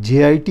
JIT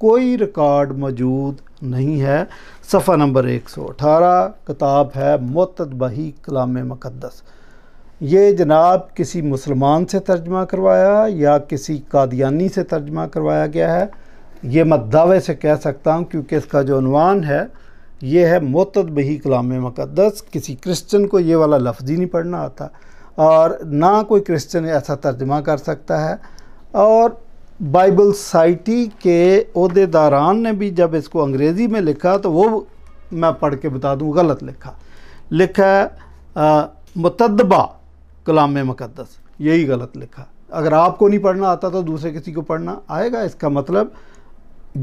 کوئی record موجود نہیں ہے۔ صفحہ نمبر 118 کتاب ہے متتبعی کلام مقدس۔ یہ جناب کسی مسلمان سے ترجمہ کروایا یا کسی قادیانی سے ترجمہ کروایا گیا ہے، یہ میں دعوے سے کہہ سکتا ہوں، کیونکہ اس کا جو عنوان ہے یہ ہے متتبعی کلام مقدس۔ کسی کرسچن کو یہ والا لفظ ہی نہیں پڑھنا آتا، اور نہ کوئی کرسچن ایسا ترجمہ کر سکتا ہے۔ اور بائبل سائٹی کے عہدے داران نے بھی جب اس کو انگریزی میں لکھا تو وہ میں پڑھ کے بتا دوں غلط لکھا ہے متتبع کلام مقدس، یہی غلط لکھا۔ اگر آپ کو نہیں پڑھنا آتا تو دوسرے کسی کو پڑھنا آئے گا۔ اس کا مطلب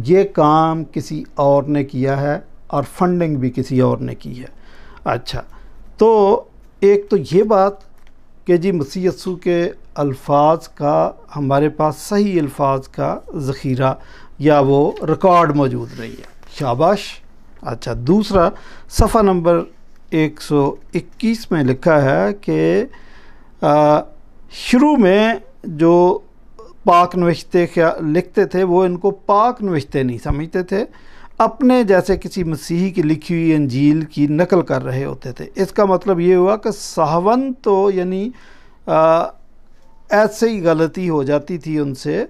یہ کام کسی اور نے کیا ہے اور فنڈنگ بھی کسی اور نے کی ہے۔ اچھا، تو ایک تو یہ بات کہ جی مسیح یسوع کے الفاظ کا ہمارے پاس صحیح الفاظ کا ذخیرہ یا وہ ریکارڈ موجود نہیں ہے، شاباش۔ اچھا، دوسرا صفحہ نمبر 121 میں لکھا ہے کہ شروع میں جو پاک نوشتے لکھتے تھے وہ ان کو پاک نوشتے نہیں سمجھتے تھے، اپنے جیسے کسی مسیحی کی لکھی ہوئی انجیل کی نقل کر رہے ہوتے تھے۔ اس کا مطلب یہ ہوا کہ صحاون تو یعنی ایسے ہی غلطی ہو جاتی تھی ان سے،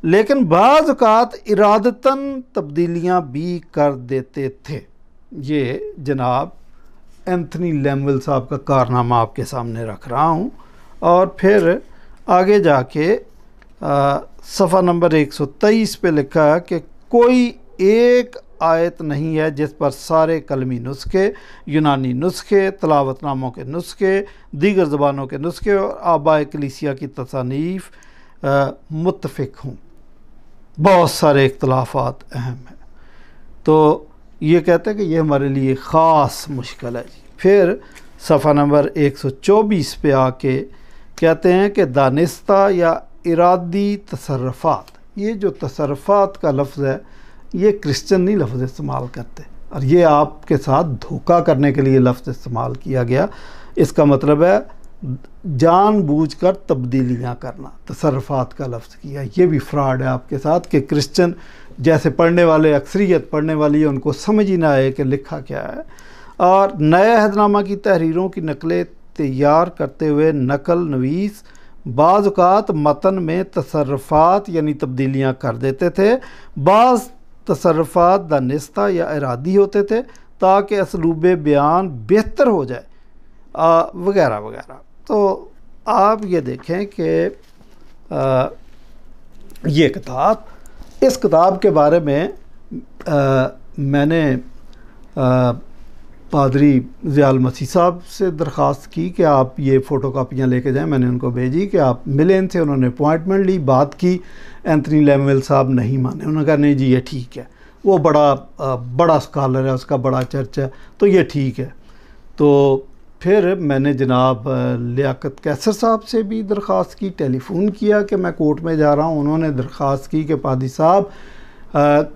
لیکن بعض اوقات ارادتاً تبدیلیاں بھی کر دیتے تھے۔ یہ جناب اینتھنی لیمول صاحب کا کارنامہ آپ کے سامنے رکھ رہا ہوں۔ اور پھر آگے جا کے صفحہ نمبر 123 پہ لکھا ہے کہ کوئی ایک آیت نہیں ہے جس پر سارے کلمی نسخے، یونانی نسخے، تلاوت ناموں کے نسخے، دیگر زبانوں کے نسخے اور آباء کلیسیا کی تصانیف متفق ہوں۔ بہت سارے اختلافات اہم ہیں، تو یہ کہتے ہیں کہ یہ ہمارے لیے خاص مشکل ہے جی۔ پھر صفحہ نمبر 124 پہ آ کے کہتے ہیں کہ دانستہ یا ارادی تصرفات، یہ جو تصرفات کا لفظ ہے یہ کرسچن نہیں لفظ استعمال کرتے، اور یہ آپ کے ساتھ دھوکہ کرنے کے لیے لفظ استعمال کیا گیا۔ اس کا مطلب ہے جان بوجھ کر تبدیلیاں کرنا، تصرفات کا لفظ کیا، یہ بھی فراڈ ہے آپ کے ساتھ کہ کرسچن جیسے پڑھنے والے اکثریت پڑھنے والی ہے ان کو سمجھ ہی نہ آئے کہ لکھا کیا ہے۔ اور نئے عہد نامہ کی تحریروں کی نقلیں تیار کرتے ہوئے نقل نویس بعض اوقات متن میں تصرفات یعنی تبدیلیاں کر دیتے تھے، بعض تصرفات دانستہ یا ارادی ہوتے تھے تاکہ اسلوب بیان بہتر ہو جائے وغیرہ وغیرہ۔ تو آپ یہ دیکھیں کہ یہ کتاب، اس کتاب کے بارے میں میں نے پادری ضیاء المسیح صاحب سے درخواست کی کہ آپ یہ فوٹو کاپیاں لے کے جائیں، میں نے ان کو بھیجی کہ آپ ملیں ان سے، انہوں نے اپوائنٹمنٹ لی، بات کی، اینتھنی لیمول صاحب نہیں مانے، انہوں نے کہا نہیں جی یہ ٹھیک ہے، وہ بڑا اسکالر ہے، اس کا بڑا چرچ ہے تو یہ ٹھیک ہے۔ تو پھر میں نے جناب لیاقت کیسر صاحب سے بھی درخواست کی، ٹیلی فون کیا کہ میں کورٹ میں جا رہا ہوں، انہوں نے درخواست کی کہ پادری صاحب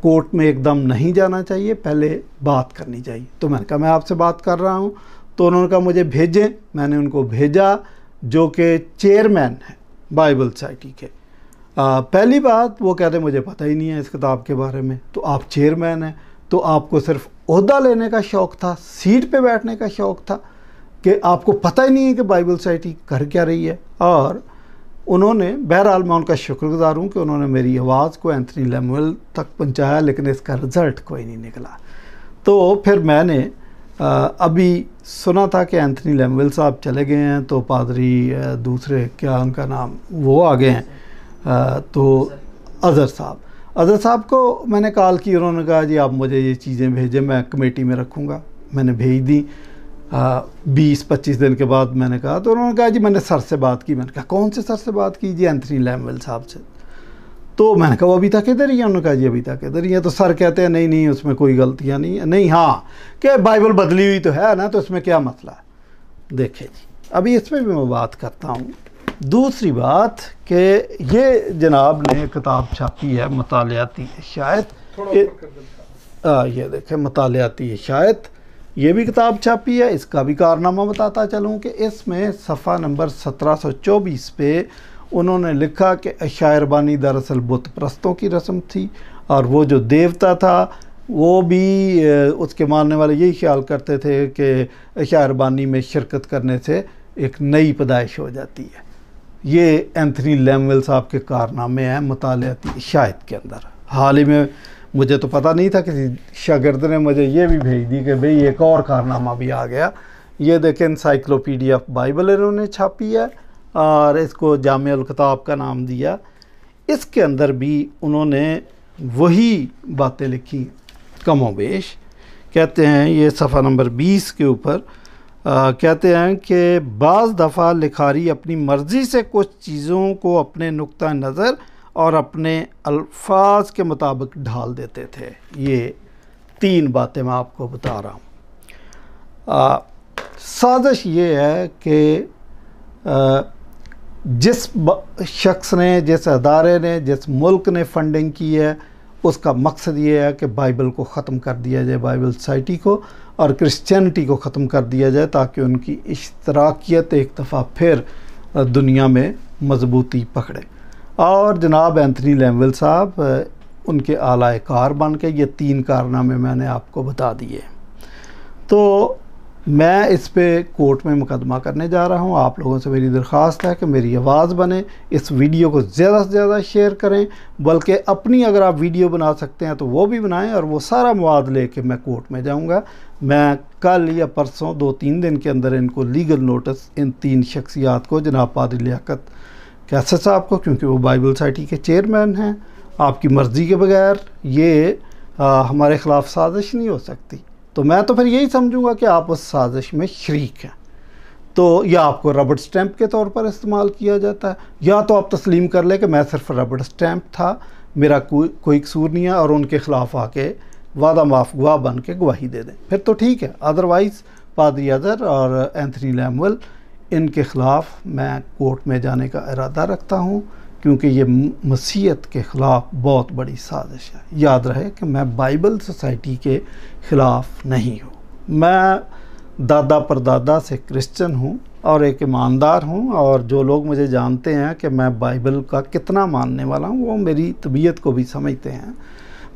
کورٹ میں ایک دم نہیں جانا چاہیے، پہلے بات کرنی چاہیے۔ تو میں نے کہا میں آپ سے بات کر رہا ہوں، تو انہوں نے کہا مجھے بھیجیں، میں نے ان کو بھیجا، جو کہ چیئرمین ہیں بائبل سائٹی کے۔ پہلی بات وہ کہتے مجھے پتہ ہی نہیں ہے اس کتاب کے بارے میں، تو آپ چیئرمین ہیں تو آپ کو صرف عہدہ لینے کا شوق تھا، سیٹ پہ بیٹھنے کا شوق تھا، کہ آپ کو پتہ ہی نہیں ہے کہ بائبل سائٹی کر کیا رہی ہے۔ اور انہوں نے، بہرحال میں ان کا شکر گزار ہوں کہ انہوں نے میری آواز کو اینتھنی لیمول تک پہنچایا، لیکن اس کا رزلٹ کوئی نہیں نکلا۔ تو پھر میں نے ابھی سنا تھا کہ اینتھنی لیمول صاحب چلے گئے ہیں، تو پادری دوسرے کیا ان کا نام وہ آ گئے ہیں، تو اظہر صاحب کو میں نے کال کی، انہوں نے کہا جی آپ مجھے یہ چیزیں بھیجیں، میں کمیٹی میں رکھوں گا۔ میں نے بھیج دی، 20-25 دن کے بعد میں نے کہا، تو انہوں نے کہا جی میں نے سر سے بات کی۔ میں نے کہا کون سے سر سے بات کی؟ جی اینتھنی لیمول صاحب سے۔ تو میں نے کہا وہ ابھی تک ادھر ہی ہیں؟ انہوں نے کہا جی ابھی تک ادھر ہی ہیں۔ تو سر کہتے ہیں نہیں اس میں کوئی غلطیاں نہیں ہیں، نہیں ہاں کہ بائبل بدلی ہوئی تو ہے نا، تو اس میں کیا مسئلہ ہے؟ دیکھیں جی ابھی اس میں بھی میں بات کرتا ہوں۔ دوسری بات کہ یہ جناب نے کتاب چھاپی ہے مطالعاتی اشاعت، یہ دیکھیں مطالعاتی اشاعت، یہ بھی کتاب چھاپی ہے، اس کا بھی کارنامہ بتاتا چلوں کہ اس میں صفحہ نمبر 1724 پہ انہوں نے لکھا کہ اشاعربانی دراصل بت پرستوں کی رسم تھی، اور وہ جو دیوتا تھا وہ بھی اس کے ماننے والے یہی خیال کرتے تھے کہ شاعربانی میں شرکت کرنے سے ایک نئی پیدائش ہو جاتی ہے۔ یہ اینتھنی لیمویل صاحب کے کارنامے ہیں مطالعاتی عشائت کے اندر۔ حال ہی میں مجھے تو پتہ نہیں تھا، کسی شاگرد نے مجھے یہ بھی بھیج دی کہ بھئی ایک اور کارنامہ بھی آ گیا۔ یہ دیکھیں انسائکلوپیڈیا آف بائبل انہوں نے چھاپی ہے اور اس کو جامع الکتاب کا نام دیا۔ اس کے اندر بھی انہوں نے وہی باتیں لکھی کم و بیش۔ کہتے ہیں یہ صفحہ نمبر 20 کے اوپر کہتے ہیں کہ بعض دفعہ لکھاری اپنی مرضی سے کچھ چیزوں کو اپنے نقطہ نظر اور اپنے الفاظ کے مطابق ڈھال دیتے تھے۔ یہ 3 باتیں میں آپ کو بتا رہا ہوں۔ سازش یہ ہے کہ جس شخص نے، جس ادارے نے، جس ملک نے فنڈنگ کی ہے، اس کا مقصد یہ ہے کہ بائبل کو ختم کر دیا جائے، بائبل سوسائٹی کو اور کرسچینٹی کو ختم کر دیا جائے، تاکہ ان کی اشتراکیت ایک دفعہ پھر دنیا میں مضبوطی پکڑے۔ اور جناب اینتھنی لیمویل صاحب ان کے اعلی کار بن کے یہ 3 کارنامے میں نے آپ کو بتا دیے۔ تو میں اس پہ کورٹ میں مقدمہ کرنے جا رہا ہوں۔ آپ لوگوں سے میری درخواست ہے کہ میری آواز بنے، اس ویڈیو کو زیادہ سے زیادہ شیئر کریں، بلکہ اپنی اگر آپ ویڈیو بنا سکتے ہیں تو وہ بھی بنائیں، اور وہ سارا مواد لے کے میں کورٹ میں جاؤں گا۔ میں کل یا پرسوں 2-3 دن کے اندر ان کو لیگل نوٹس، ان 3 شخصیات کو، جناب پادری لیاقت کیسر صاحب کو، کیونکہ وہ بائبل سوسائٹی کے چیئرمین ہیں، آپ کی مرضی کے بغیر یہ ہمارے خلاف سازش نہیں ہو سکتی۔ تو میں تو پھر یہی سمجھوں گا کہ آپ اس سازش میں شریک ہیں۔ تو یا آپ کو ربڑ سٹیمپ کے طور پر استعمال کیا جاتا ہے، یا تو آپ تسلیم کر لیں کہ میں صرف ربڑ سٹیمپ تھا، میرا کوئی قصور نہیں ہے، اور ان کے خلاف آ کے وعدہ معاف گواہ بن کے گواہی دے دیں، پھر تو ٹھیک ہے۔ ادروائز پادری اظہر اور اینتھنی لیمویل، ان کے خلاف میں کورٹ میں جانے کا ارادہ رکھتا ہوں، کیونکہ یہ مسیحیت کے خلاف بہت بڑی سازش ہے۔ یاد رہے کہ میں بائبل سوسائٹی کے خلاف نہیں ہوں، میں دادا پردادا سے کرسچن ہوں اور ایک ایماندار ہوں، اور جو لوگ مجھے جانتے ہیں کہ میں بائبل کا کتنا ماننے والا ہوں، وہ میری طبیعت کو بھی سمجھتے ہیں۔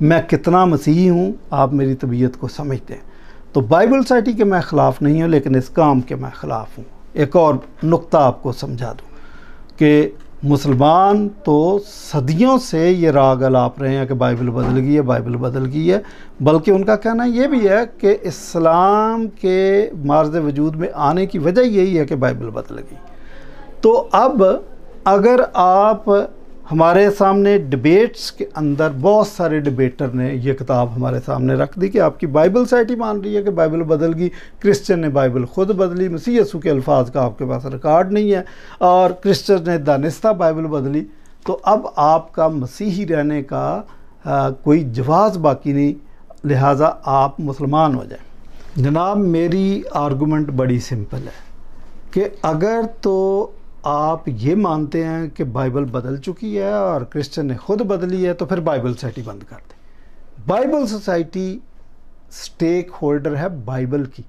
میں کتنا مسیحی ہوں، آپ میری طبیعت کو سمجھتے ہیں۔ تو بائبل سوسائٹی کے میں خلاف نہیں ہوں، لیکن اس کام کے میں خلاف ہوں۔ ایک اور نقطہ آپ کو سمجھا دوں کہ مسلمان تو صدیوں سے یہ راگ الاپ رہے ہیں کہ بائبل بدل گئی ہے، بائبل بدل گئی ہے، بلکہ ان کا کہنا یہ بھی ہے کہ اسلام کے معرض وجود میں آنے کی وجہ یہی ہے کہ بائبل بدل گئی۔ تو اب اگر آپ ہمارے سامنے ڈبیٹس کے اندر، بہت سارے ڈبیٹر نے یہ کتاب ہمارے سامنے رکھ دی کہ آپ کی بائبل سوسائٹی مان رہی ہے کہ بائبل بدل گئی، کرسچن نے بائبل خود بدلی، مسیح یسوع کے الفاظ کا آپ کے پاس ریکارڈ نہیں ہے، اور کرسچن نے دانستہ بائبل بدلی، تو اب آپ کا مسیحی رہنے کا کوئی جواز باقی نہیں، لہٰذا آپ مسلمان ہو جائیں۔ جناب میری آرگومنٹ بڑی سمپل ہے کہ اگر تو آپ یہ مانتے ہیں کہ بائبل بدل چکی ہے اور کرسچن نے خود بدلی ہے، تو پھر بائبل سوسائٹی بند کر دیں۔ بائبل سوسائٹی سٹیک ہولڈر ہے بائبل کی،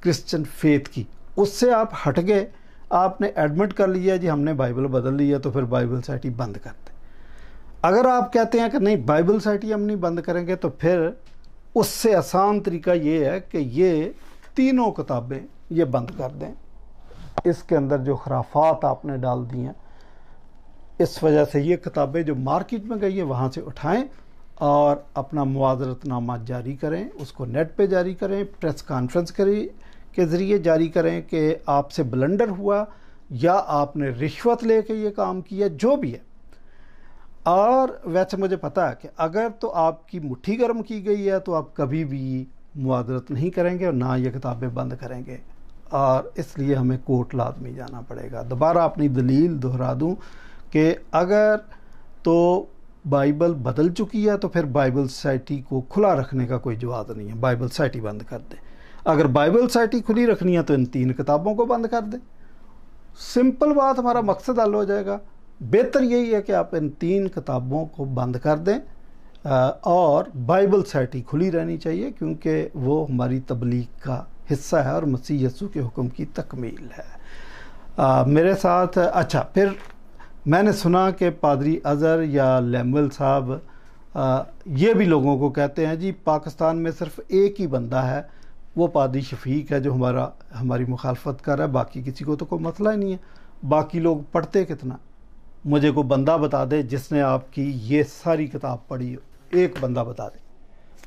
کرسچن فیتھ کی، اس سے آپ ہٹ گئے، آپ نے ایڈمٹ کر لیا جی ہم نے بائبل بدل لی ہے، تو پھر بائبل سوسائٹی بند کر دیں۔ اگر آپ کہتے ہیں کہ نہیں بائبل سوسائٹی ہم نہیں بند کریں گے، تو پھر اس سے آسان طریقہ یہ ہے کہ یہ 3 کتابیں یہ بند کر دیں۔ اس کے اندر جو خرافات آپ نے ڈال دی ہیں، اس وجہ سے یہ کتابیں جو مارکیٹ میں گئی ہیں وہاں سے اٹھائیں اور اپنا معاذرت نامہ جاری کریں، اس کو نیٹ پہ جاری کریں، پریس کانفرنس کے ذریعے جاری کریں کہ آپ سے بلنڈر ہوا یا آپ نے رشوت لے کے یہ کام کیا، جو بھی ہے۔ اور ویسے مجھے پتا ہے کہ اگر تو آپ کی مٹھی گرم کی گئی ہے تو آپ کبھی بھی معاذرت نہیں کریں گے اور نہ یہ کتابیں بند کریں گے، اور اس لیے ہمیں کورٹ لازمی جانا پڑے گا۔ دوبارہ اپنی دلیل دہرا دوں کہ اگر تو بائبل بدل چکی ہے تو پھر بائبل سوسائٹی کو کھلا رکھنے کا کوئی جواز نہیں ہے، بائبل سوسائٹی بند کر دیں۔ اگر بائبل سوسائٹی کھلی رکھنی ہے تو ان 3 کتابوں کو بند کر دیں، سمپل بات، ہمارا مقصد حل ہو جائے گا۔ بہتر یہی ہے کہ آپ ان 3 کتابوں کو بند کر دیں، اور بائبل سوسائٹی کھلی رہنی چاہیے، کیونکہ وہ ہماری تبلیغ کا حصہ ہے اور مسیح یسوع کے حکم کی تکمیل ہے۔ میرے ساتھ اچھا، پھر میں نے سنا کہ پادری اظہر یا لیمویل صاحب یہ بھی لوگوں کو کہتے ہیں جی پاکستان میں صرف ایک ہی بندہ ہے، وہ پادری شفیق ہے جو ہماری مخالفت کر رہا ہے، باقی کسی کو تو کوئی مسئلہ ہی نہیں ہے۔ باقی لوگ پڑھتے کتنا؟ مجھے کوئی بندہ بتا دے جس نے آپ کی یہ ساری کتاب پڑھی ہو، ایک بندہ بتا دے۔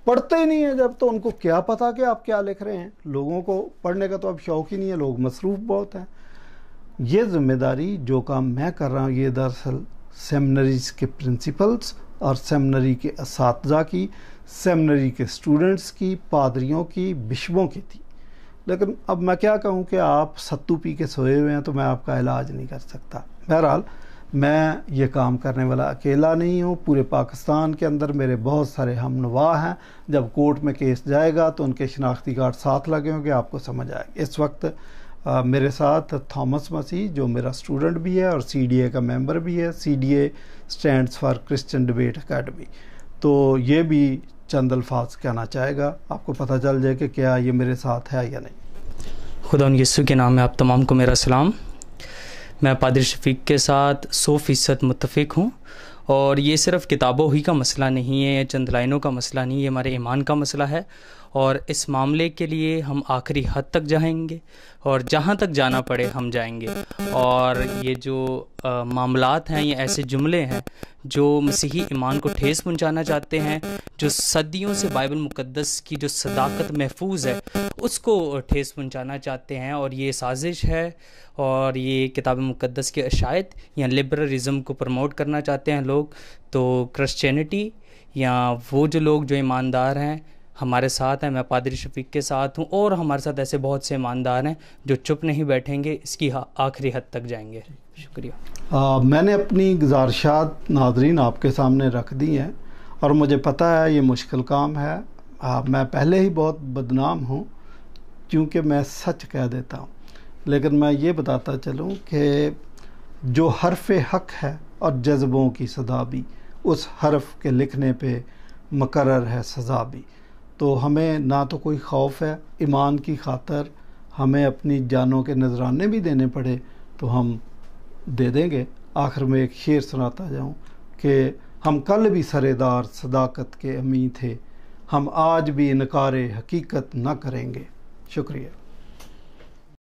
پڑھتے ہی نہیں ہیں جب، تو ان کو کیا پتا کہ آپ کیا لکھ رہے ہیں؟ لوگوں کو پڑھنے کا تو اب شوق ہی نہیں ہے، لوگ مصروف بہت ہیں۔ یہ ذمہ داری جو کام میں کر رہا ہوں یہ دراصل سیمنریز کے پرنسپلز اور سیمنری کے اساتذہ کی، سیمنری کے اسٹوڈنٹس کی، پادریوں کی، بشپوں کی تھی۔ لیکن اب میں کیا کہوں کہ آپ ستو پی کے سوئے ہوئے ہیں تو میں آپ کا علاج نہیں کر سکتا۔ بہرحال میں یہ کام کرنے والا اکیلا نہیں ہوں، پورے پاکستان کے اندر میرے بہت سارے ہم نوا ہیں۔ جب کورٹ میں کیس جائے گا تو ان کے شناختی کارڈ ساتھ لگے ہوں گے، آپ کو سمجھ آئے گا۔ اس وقت میرے ساتھ تھامس مسیح جو میرا اسٹوڈنٹ بھی ہے اور سی ڈی اے کا ممبر بھی ہے۔ C D A stands for Christian debate academy, تو یہ بھی چند الفاظ کہنا چاہے گا، آپ کو پتہ چل جائے کہ کیا یہ میرے ساتھ ہے یا نہیں۔ خدا یسوع کے نام میں آپ تمام کو میرا سلام۔ میں پادری شفیق کے ساتھ 100% متفق ہوں، اور یہ صرف کتابوں ہی کا مسئلہ نہیں ہے، چند لائنوں کا مسئلہ نہیں، یہ ہمارے ایمان کا مسئلہ ہے، اور اس معاملے کے لیے ہم آخری حد تک جائیں گے، اور جہاں تک جانا پڑے ہم جائیں گے۔ اور یہ جو معاملات ہیں، یہ ایسے جملے ہیں جو مسیحی ایمان کو ٹھیس پہنچانا چاہتے ہیں، جو صدیوں سے بائبل مقدس کی جو صداقت محفوظ ہے اس کو ٹھیس پہنچانا چاہتے ہیں، اور یہ سازش ہے، اور یہ کتاب مقدس کے عشائد یا لبرلزم کو پروموٹ کرنا چاہتے ہیں لوگ۔ تو کرسچینٹی یا وہ جو لوگ جو ایماندار ہیں ہمارے ساتھ ہیں، میں پادری شفیق کے ساتھ ہوں، اور ہمارے ساتھ ایسے بہت سے ایماندار ہیں جو چپ نہیں بیٹھیں گے، اس کی آخری حد تک جائیں گے۔ شکریہ۔ میں نے اپنی گزارشات ناظرین آپ کے سامنے رکھ دی ہیں، اور مجھے پتہ ہے یہ مشکل کام ہے۔ میں پہلے ہی بہت بدنام ہوں کیونکہ میں سچ کہہ دیتا ہوں، لیکن میں یہ بتاتا چلوں کہ جو حرف حق ہے اور جذبوں کی صدا بھی، اس حرف کے لکھنے پہ مقرر ہے سزا بھی۔ تو ہمیں نہ تو کوئی خوف ہے، ایمان کی خاطر ہمیں اپنی جانوں کے نذرانے بھی دینے پڑے تو ہم دے دیں گے۔ آخر میں ایک شعر سناتا جاؤں کہ ہم کل بھی سرےدار صداقت کے امی تھے، ہم آج بھی انکار حقیقت نہ کریں گے۔ شکریہ۔